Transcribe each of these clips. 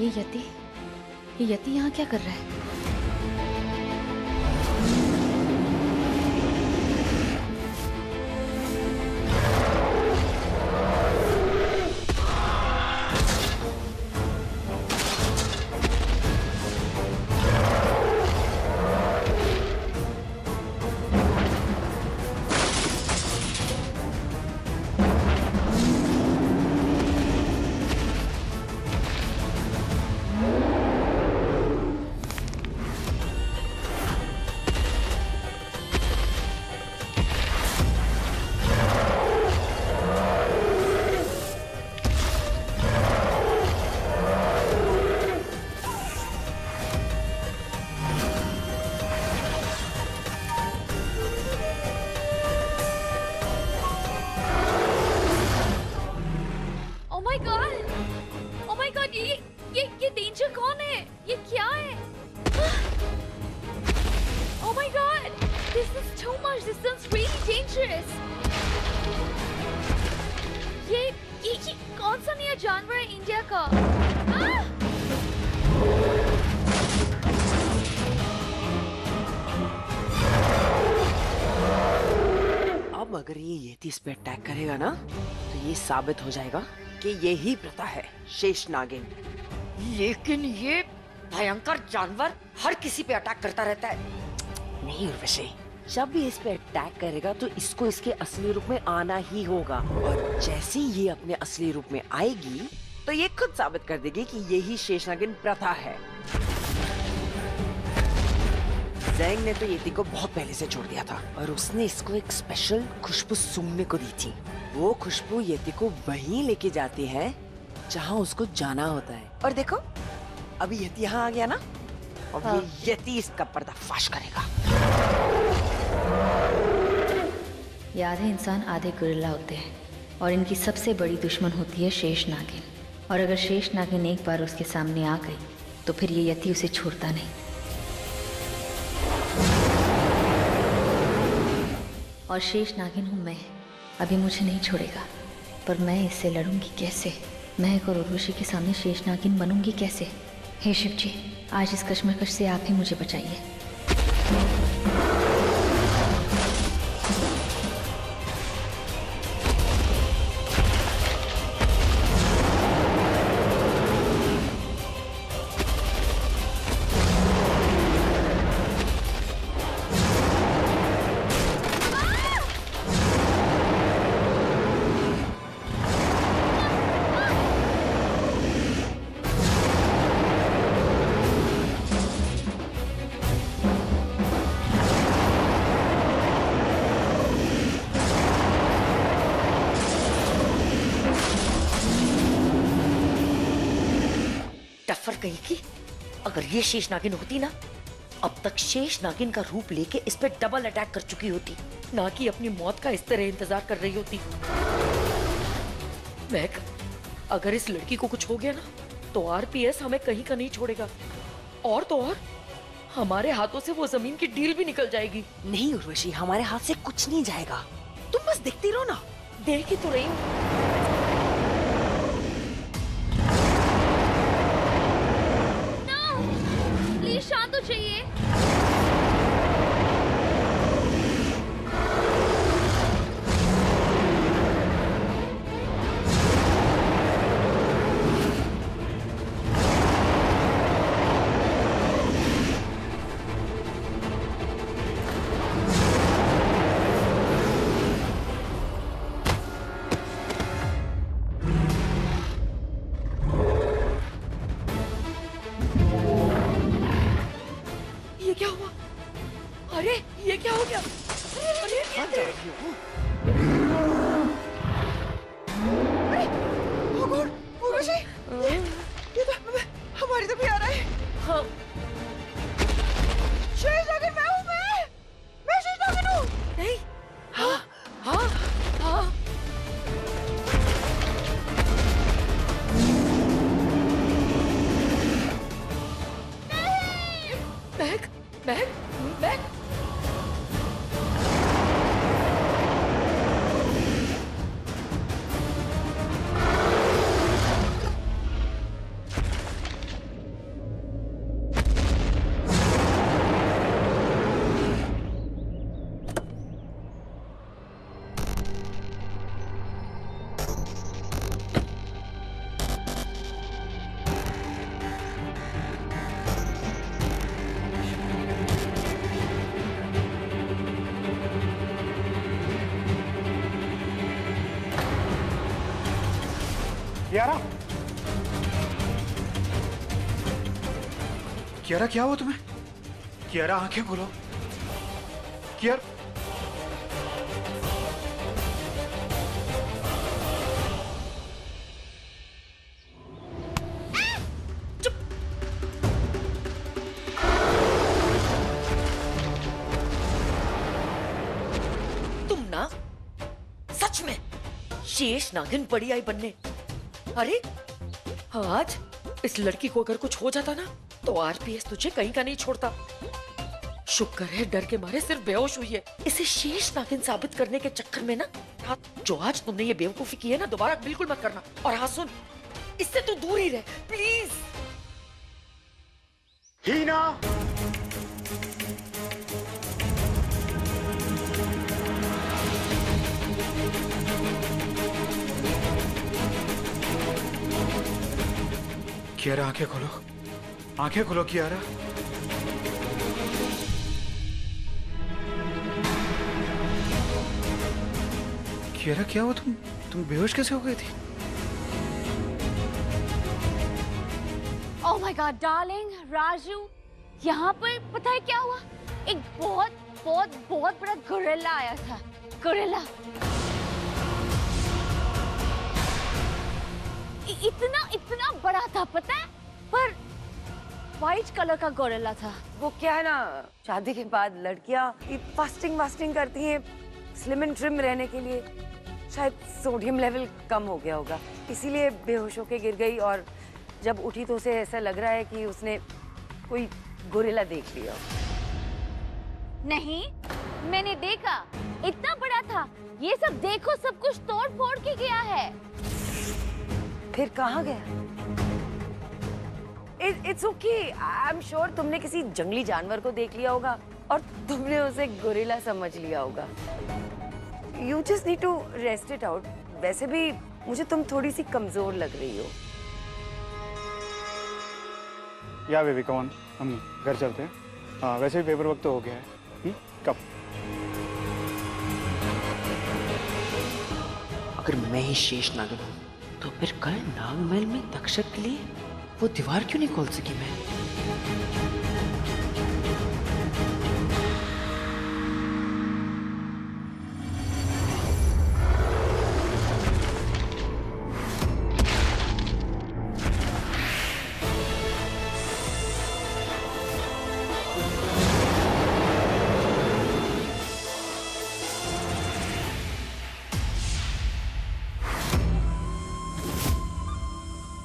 ये यति यहाँ क्या कर रहा है? ये डेंजर कौन है? ये क्या है? Oh my God! This is too much. This sounds really dangerous. ये कौन सा नया जानवर है इंडिया का? अब अगर ये येती इस पे अटैक करेगा ना, तो ये साबित हो जाएगा कि यही प्रथा है शेष नागिन। लेकिन ये भयंकर जानवर हर किसी पे अटैक करता रहता है। नहीं उर्वशी, जब भी इस पे अटैक करेगा तो इसको इसके असली रूप में आना ही होगा, और जैसे ही ये अपने असली रूप में आएगी तो ये खुद साबित कर देगी कि यही शेषनागिन प्रथा है। ज़ेंग ने तो येती को बहुत पहले से छोड़ दिया था, और उसने इसको एक स्पेशल खुशबू सूंघने को दी थी। वो खुशबू येती को वहीं लेके जाती है जहाँ उसको जाना होता है। और देखो, अभी येती यहाँ आ गया ना, और ये येती इसका पर्दाफाश करेगा। ये आधे इंसान आधे गोरिल्ला होते हैं, और इनकी सबसे बड़ी दुश्मन होती है शेष नागिन। और अगर शेष नागिन एक बार उसके सामने आ गई तो फिर ये यति उसे छोड़ता नहीं। और शेष नागिन हूँ मैं, अभी मुझे नहीं छोड़ेगा, पर मैं इससे लड़ूंगी कैसे? मैं और उर्वशी के सामने शेष नागिन बनूंगी कैसे? हे शिव जी, आज इस कश्मकश से आप ही मुझे बचाइए। टफर कही की, अगर ये शेष नागिन होती ना, अब तक शेष नागिन का रूप लेके इस पे डबल अटैक कर चुकी होती, ना कि अपनी मौत का इस तरह इंतजार कर रही होती। मैक, अगर इस लड़की को कुछ हो गया ना, तो आरपीएस हमें कहीं का नहीं छोड़ेगा, और तो और हमारे हाथों से वो जमीन की डील भी निकल जाएगी। नहीं उर्वशी, हमारे हाथ से कुछ नहीं जाएगा, तुम बस देखती रहो ना। देख ही तो रही हूँ। शांत हो जाइए। ये क्या हुआ? अरे ये क्या हो गया? अरे ये तो हमारी तरफ ही आ रहा है। हाँ। शेष नागिन मैं हूँ, मैं शेष नागिन हूँ। नहीं। हाँ हाँ हाँ। Bag bag bag. Kiara, Kiara क्या हुआ तुम्हें? कियारा आंखें खोलो। कियारा, तुम ना सच में शेष नागिन बड़ी आई बनने। अरे आज इस लड़की को अगर कुछ हो जाता ना तो आरपीएस तुझे कहीं का नहीं छोड़ता। शुक्र है डर के मारे सिर्फ बेहोश हुई है। इसे शेष नागिन साबित करने के चक्कर में ना जो आज तुमने ये बेवकूफी की है ना दोबारा बिल्कुल मत करना। और हाँ सुन, इससे तू दूर ही रह प्लीज। हीना, कियारा आंखें खोलो, आंखें खोलो कियारा। कियारा क्या हुआ? तुम बेहोश कैसे हो गई थी? Oh my God, darling, Raju, यहाँ पर पता है क्या हुआ? एक बहुत बहुत बहुत बड़ा गोरिल्ला आया था। गोरिल्ला इतना बड़ा था पता है, पर व्हाइट कलर का गोरिल्ला था। वो क्या है ना, शादी के बाद लड़कियां फास्टिंग करती हैं स्लिम एंड ट्रिम रहने के लिए। शायद सोडियम लेवल कम हो गया होगा, इसीलिए बेहोश होके गिर गई। और जब उठी तो उसे ऐसा लग रहा है कि उसने कोई गोरिल्ला देख लिया। नहीं, मैंने देखा, इतना बड़ा था। ये सब देखो, सब कुछ तोड़ फोड़ के गया है। फिर कहाँ गया? It's okay, I am sure तुमने किसी जंगली जानवर को देख लिया होगा और तुमने उसे गोरिल्ला समझ लिया होगा। You just need to rest it out. वैसे भी मुझे तुम थोड़ी सी कमजोर लग रही हो। या बेबी कम ऑन, हम घर चलते हैं। हाँ वैसे भी पेपर वर्क तो हो गया है। कब? अगर मैं ही शेष नागिन हूँ तो फिर कल नागमहल में तक्षक के लिए वो दीवार क्यों नहीं खोल सकी मैं?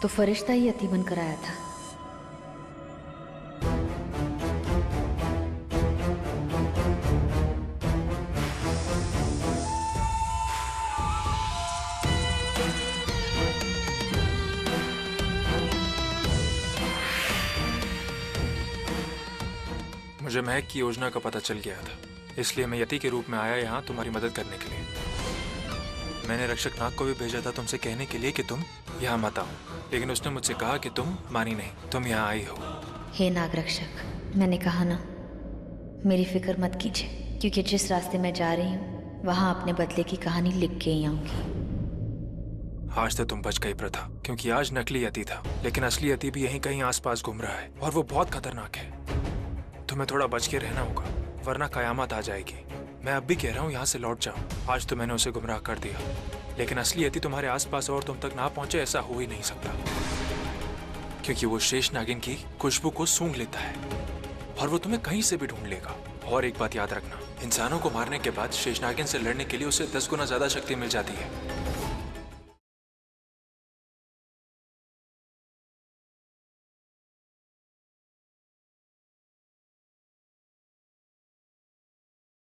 तो फरिश्ता ही यतीमन कराया था। मुझे महक की योजना का पता चल गया था, इसलिए मैं यति के रूप में आया यहाँ तुम्हारी मदद करने के लिए। मैंने रक्षक नाग को भी भेजा था तुमसे कहने के लिए कि तुम यहाँ मत आओ, लेकिन उसने मुझसे कहा कि तुम मानी नहीं, तुम यहाँ आई हो। हे नाग रक्षक, मैंने कहा ना, मेरी फिक्र मत कीजिए, क्योंकि जिस रास्ते मैं जा रही हूँ वहाँ अपने बदले की कहानी लिख के ही आऊंगी। आज तो तुम बच गई प्रथा, क्योंकि आज नकली यति था, लेकिन असली यति भी यहीं कहीं आसपास घूम रहा है और वो बहुत खतरनाक है। तुम्हें थोड़ा बच के रहना होगा, वरना कयामत आ जाएगी। मैं अब भी कह रहा हूँ यहाँ से लौट जाओ। आज तो मैंने उसे गुमराह कर दिया, लेकिन असली यति तुम्हारे आसपास और तुम तक ना पहुंचे ऐसा हो ही नहीं सकता, क्योंकि वो शेष नागिन की खुशबू को सूंघ लेता है और वो तुम्हें कहीं से भी ढूंढ लेगा। और एक बात याद रखना, इंसानों को मारने के बाद शेष नागिन से लड़ने के लिए उसे 10 गुना ज्यादा शक्ति मिल जाती है।